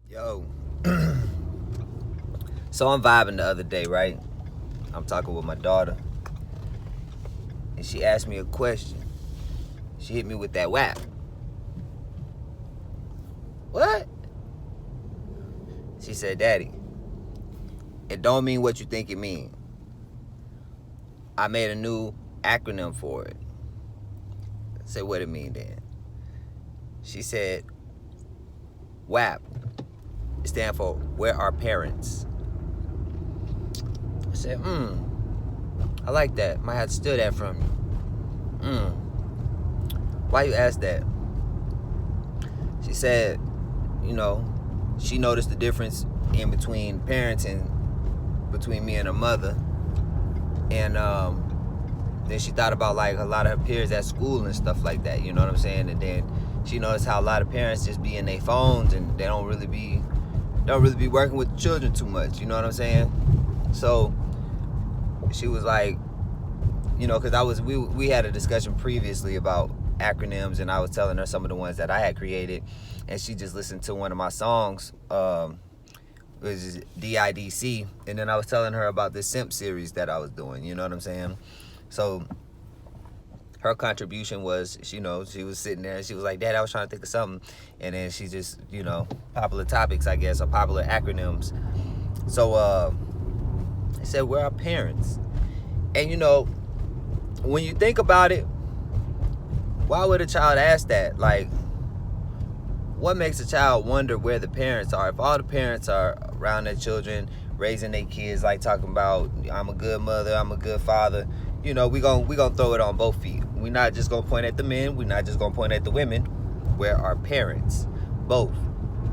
Yo. So I'm vibing the other day, right? I'm talking with my daughter. And she asked me a question. She hit me with that WHAP. What? She said, Daddy, it don't mean what you think it means. I made a new acronym for it. I said, what it mean then? She said, WHAP. It stands for Where Are Parents? I said, I like that. Might have to steal that from you. Why you ask that? She said, she noticed the difference in between parents and between me and her mother. And then she thought about like a lot of her peers at school and stuff like that, you know what I'm saying? And then she noticed how a lot of parents just be in their phones and they don't really be working with the children too much, you know what I'm saying? So she was like, because we had a discussion previously about acronyms, and I was telling her some of the ones that I had created, and she just listened to one of my songs, which is DIDC, and then I was telling her about this S.I.M.P series that I was doing, you know what I'm saying? So her contribution was, she was sitting there and she was like, Dad, I was trying to think of something, and then she just, popular topics, I guess, or popular acronyms. So I said, where are parents? And when you think about it, why would a child ask that? Like, what makes a child wonder where the parents are? If all the parents are around their children, raising their kids, like talking about, I'm a good mother, I'm a good father, we gonna throw it on both feet. We're not just gonna point at the men, we're not just gonna point at the women. Where are parents? Both.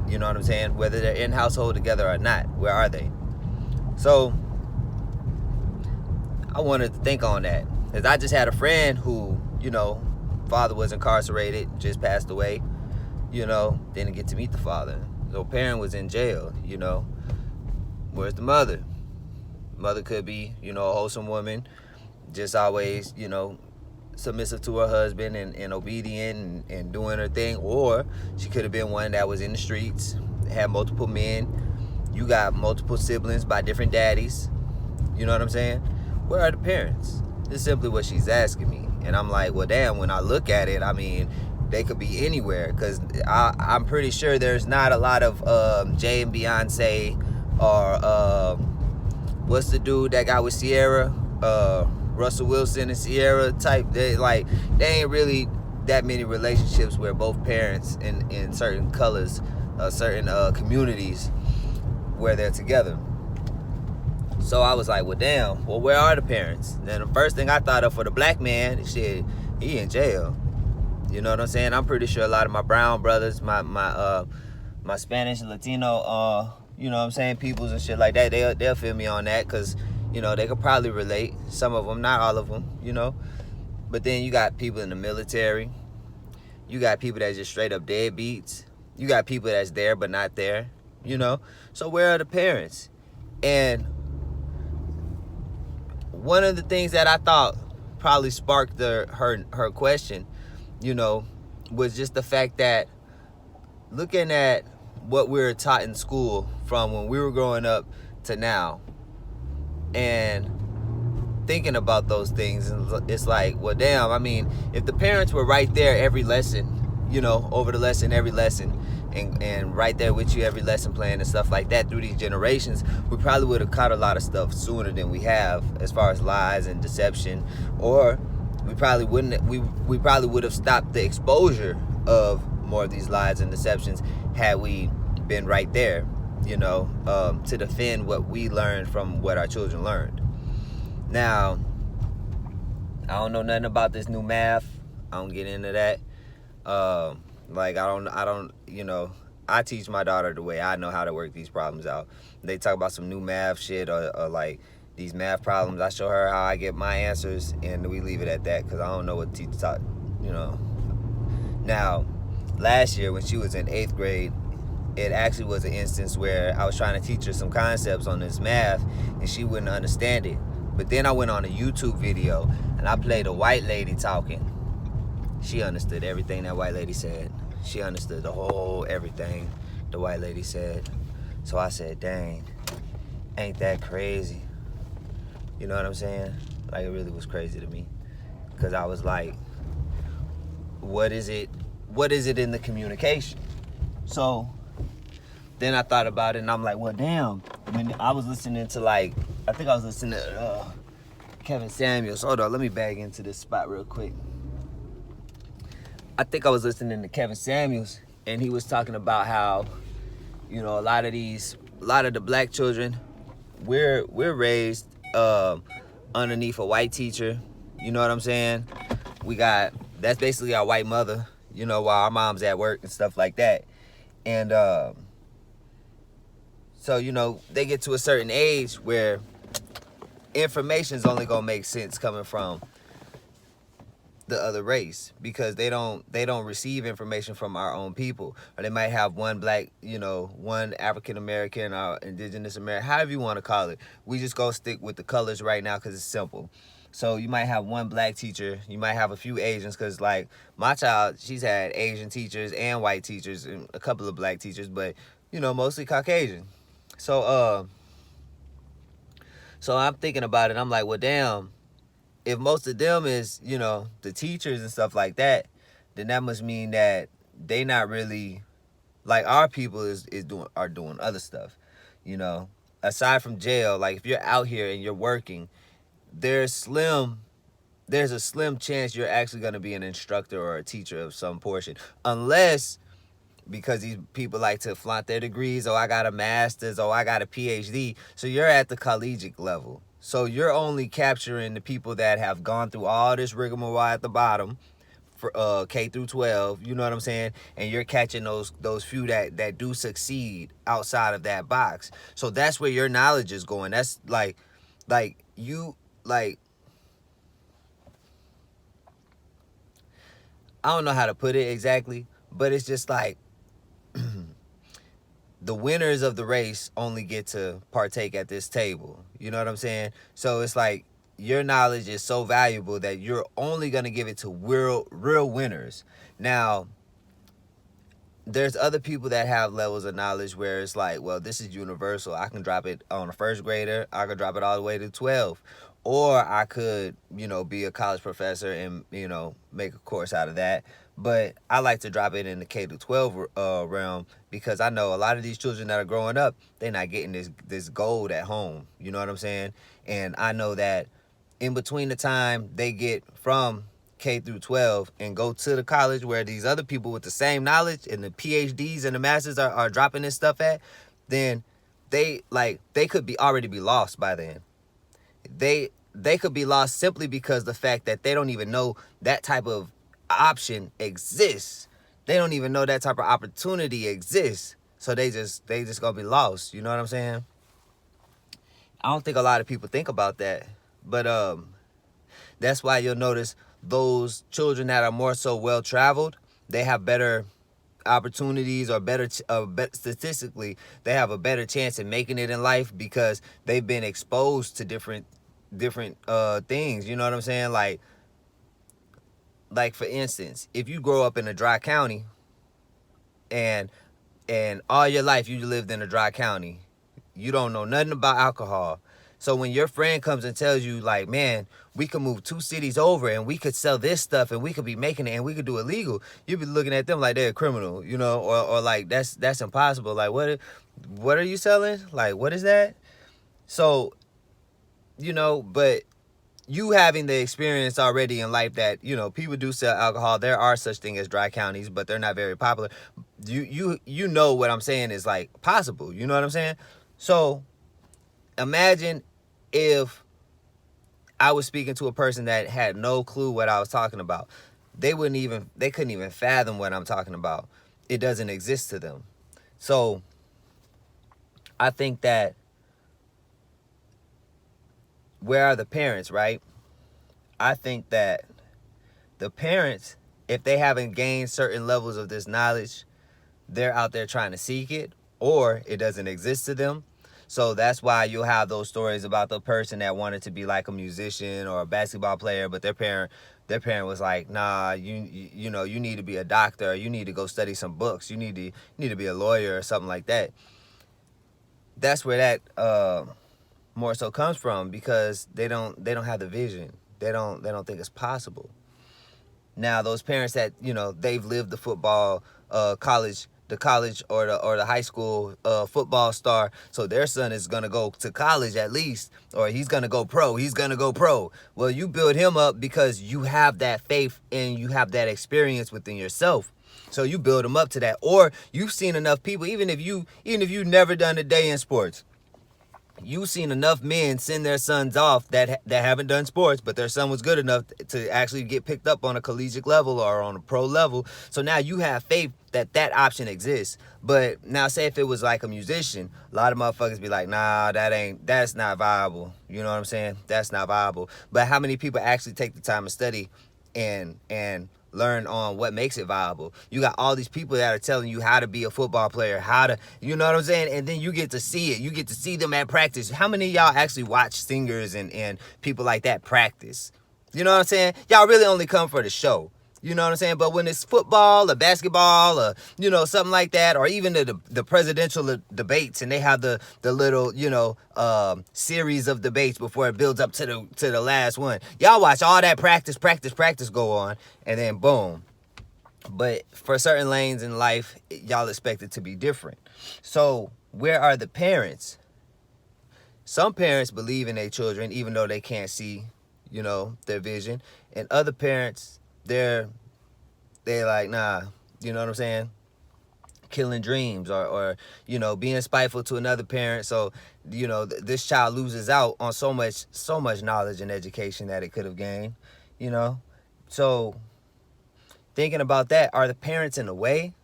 You know what I'm saying? Whether they're in household together or not, where are they? So I wanted to think on that, because I just had a friend who, father was incarcerated, just passed away, didn't get to meet the father. So parent was in jail, Where's the mother? Mother could be, a wholesome woman, just always, submissive to her husband and obedient and doing her thing. Or she could have been one that was in the streets, had multiple men. You got multiple siblings by different daddies. You know what I'm saying? Where are the parents? It's simply what she's asking me. And I'm like, well, damn, when I look at it, I mean, they could be anywhere, because I'm pretty sure there's not a lot of Jay and Beyonce, or what's the dude that got with Sierra, Russell Wilson and Sierra type. They ain't really that many relationships where both parents in certain colors, certain communities, where they're together. So I was like, well, damn, well, where are the parents? Then the first thing I thought of for the black man, shit, he in jail. You know what I'm saying? I'm pretty sure a lot of my brown brothers, my Spanish, Latino, you know what I'm saying, peoples and shit like that, they'll feel me on that, because, they could probably relate. Some of them, not all of them, But then you got people in the military. You got people that's just straight up deadbeats. You got people that's there but not there, So where are the parents? And one of the things that I thought probably sparked her question, was just the fact that looking at what we were taught in school from when we were growing up to now, and thinking about those things, and it's like, well, damn, I mean, if the parents were right there every lesson, over the lesson, every lesson, and right there with you every lesson plan and stuff like that through these generations, we probably would have caught a lot of stuff sooner than we have, as far as lies and deception. Or we probably would have stopped the exposure of more of these lies and deceptions had we been right there, to defend what we learned from what our children learned. Now, I don't know nothing about this new math. I don't get into that. I teach my daughter the way I know how to work these problems out. They talk about some new math shit, or like these math problems. I show her how I get my answers, and we leave it at that, because I don't know what teacher taught, Now, last year when she was in 8th grade, it actually was an instance where I was trying to teach her some concepts on this math, and she wouldn't understand it. But then I went on a YouTube video, and I played a white lady talking. She understood everything that white lady said. She understood the whole everything the white lady said. So I said, dang, ain't that crazy? You know what I'm saying? Like, it really was crazy to me. Because I was like, what is it in the communication? So then I thought about it, and I'm like, well, damn. When I was listening to, like, I think I was listening to Kevin Samuels. Hold on, let me bag into this spot real quick. I think I was listening to Kevin Samuels, and he was talking about how, you know, a lot of the black children, we're raised underneath a white teacher. You know what I'm saying? That's basically our white mother, you know, while our mom's at work and stuff like that. And so, you know, they get to a certain age where information's only gonna make sense coming from the other race, because they don't receive information from our own people. Or they might have one black, you know, one African American or indigenous American, however you want to call it. We just go stick with the colors right now because it's simple. So you might have one black teacher, you might have a few Asians, because like my child, she's had Asian teachers and white teachers and a couple of black teachers, but you know, mostly Caucasian. So I'm thinking about it, I'm like, well, damn, if most of them is, you know, the teachers and stuff like that, then that must mean that they not really like our people are doing other stuff, you know. Aside from jail, like if you're out here and you're working, there's a slim chance you're actually going to be an instructor or a teacher of some portion, unless, because these people like to flaunt their degrees, oh, I got a master's, oh, I got a PhD, so you're at the collegiate level. So you're only capturing the people that have gone through all this rigmarole at the bottom, for K through 12, you know what I'm saying? And you're catching those few that do succeed outside of that box. So that's where your knowledge is going. That's like you, like, I don't know how to put it exactly, but it's just like the winners of the race only get to partake at this table. You know what I'm saying? So it's like your knowledge is so valuable that you're only going to give it to real winners. Now, there's other people that have levels of knowledge where it's like, well, this is universal. I can drop it on a first grader. I could drop it all the way to 12. Or I could, you know, be a college professor and, you know, make a course out of that. But I like to drop it in the K to 12 realm, because I know a lot of these children that are growing up, they're not getting this gold at home. You know what I'm saying? And I know that in between the time they get from K through 12 and go to the college where these other people with the same knowledge and the PhDs and the masters are dropping this stuff at, then they could already be lost by then. They could be lost simply because the fact that they don't even know that type of option exists. They don't even know that type of opportunity exists. So they just gonna be lost. You know what I'm saying? I don't think a lot of people think about that. But that's why you'll notice those children that are more so well traveled, they have better opportunities, or statistically, they have a better chance in making it in life, because they've been exposed to different things. You know what I'm saying? Like for instance, if you grow up in a dry county and all your life you lived in a dry county, you don't know nothing about alcohol. So when your friend comes and tells you, like, man, we could move 2 cities over and we could sell this stuff and we could be making it and we could do it legal, you be looking at them like they're a criminal, you know, or like that's impossible. Like, what are you selling? Like, what is that? So, you know, but you having the experience already in life that, you know, people do sell alcohol. There are such things as dry counties, but they're not very popular. You know what I'm saying is like possible. You know what I'm saying? So imagine if I was speaking to a person that had no clue what I was talking about. They couldn't even fathom what I'm talking about. It doesn't exist to them. So I think that, where are the parents, right? I think that the parents, if they haven't gained certain levels of this knowledge, they're out there trying to seek it, or it doesn't exist to them. So that's why you'll have those stories about the person that wanted to be like a musician or a basketball player, but their parent their parent was like, nah, you know, you need to be a doctor, or you need to go study some books, you need to be a lawyer or something like that. That's where that more so comes from, because they don't have the vision. They don't think it's possible. Now those parents that, you know, they've lived the football college or the high school football star, so their son is gonna go to college at least, or he's gonna go pro. Well, you build him up because you have that faith and you have that experience within yourself. So you build them up to that. Or you've seen enough people, even if you've never done a day in sports, you've seen enough men send their sons off that haven't done sports, but their son was good enough to actually get picked up on a collegiate level or on a pro level. So now you have faith that that option exists. But now, say if it was like a musician, a lot of motherfuckers be like, nah, that's not viable. You know what I'm saying? That's not viable. But how many people actually take the time to study and learn on what makes it viable? You got all these people that are telling you how to be a football player, how to, you know what I'm saying? And then you get to see it. You get to see them at practice. How many of y'all actually watch singers and people like that practice? You know what I'm saying? Y'all really only come for the show. You know what I'm saying? But when it's football or basketball or, you know, something like that, or even the presidential debates, and they have the little, you know, series of debates before it builds up to the last one. Y'all watch all that practice go on, and then boom. But for certain lanes in life, y'all expect it to be different. So where are the parents? Some parents believe in their children even though they can't see, you know, their vision. And other parents, they're like, nah, you know what I'm saying? Killing dreams, or you know, being spiteful to another parent. So, you know, this child loses out on so much knowledge and education that it could have gained, you know? So thinking about that, are the parents in the way?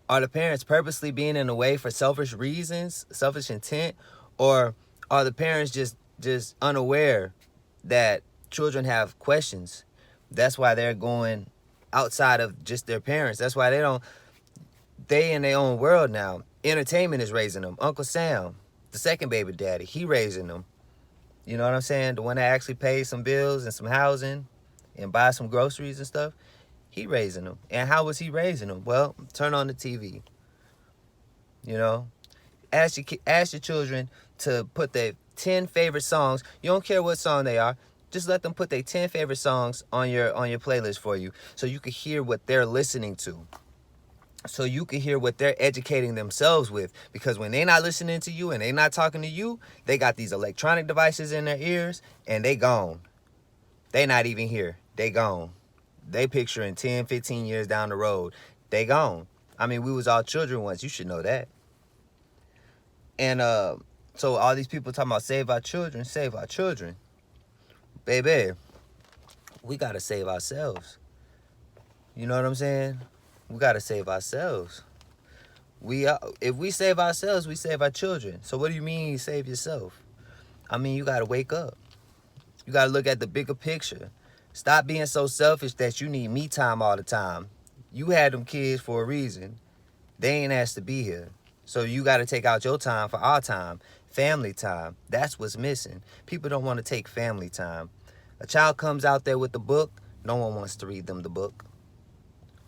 Are the parents purposely being in the way for selfish reasons, selfish intent? Or are the parents just unaware that children have questions? That's why they're going outside of just their parents. That's why they in their own world now. Entertainment is raising them. Uncle Sam, the second baby daddy, he raising them. You know what I'm saying? The one that actually pays some bills and some housing and buys some groceries and stuff, he raising them. And how was he raising them? Well, turn on the TV. You know, ask your children to put their 10 favorite songs. You don't care what song they are. Just let them put their 10 favorite songs on your playlist for you, so you can hear what they're listening to. So you can hear what they're educating themselves with. Because when they're not listening to you and they're not talking to you, they got these electronic devices in their ears and they gone. They not even here. They gone. They picturing 10, 15 years down the road. They gone. I mean, we was all children once. You should know that. And so all these people talking about save our children. Baby, we got to save ourselves. You know what I'm saying? We got to save ourselves. If we save ourselves, we save our children. So what do you mean save yourself? I mean, you got to wake up. You got to look at the bigger picture. Stop being so selfish that you need me time all the time. You had them kids for a reason. They ain't asked to be here. So you got to take out your time for our time. Family time. That's what's missing. People don't want to take family time. A child comes out there with the book. No one wants to read them the book.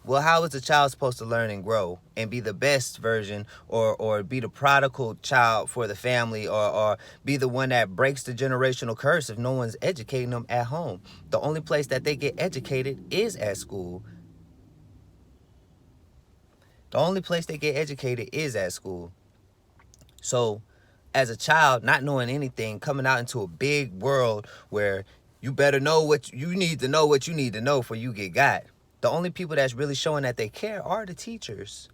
Well, how is a child supposed to learn and grow and be the best version, or be the prodigal child for the family, or be the one that breaks the generational curse if no one's educating them at home? The only place that they get educated is at school. The only place they get educated is at school. So as a child, not knowing anything, coming out into a big world where you better know what you need to know before you get got. The only people that's really showing that they care are the teachers.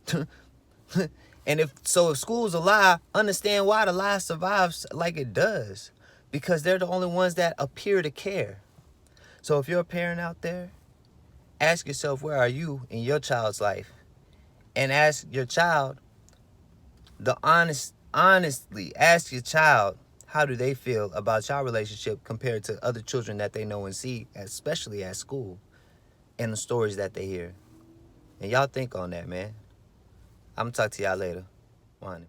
And if school's a lie, understand why the lie survives like it does. Because they're the only ones that appear to care. So if you're a parent out there, ask yourself, where are you in your child's life? And ask your child, honestly, ask your child, how do they feel about your relationship compared to other children that they know and see, especially at school, and the stories that they hear. And y'all think on that, man. I'm gonna talk to y'all later. One.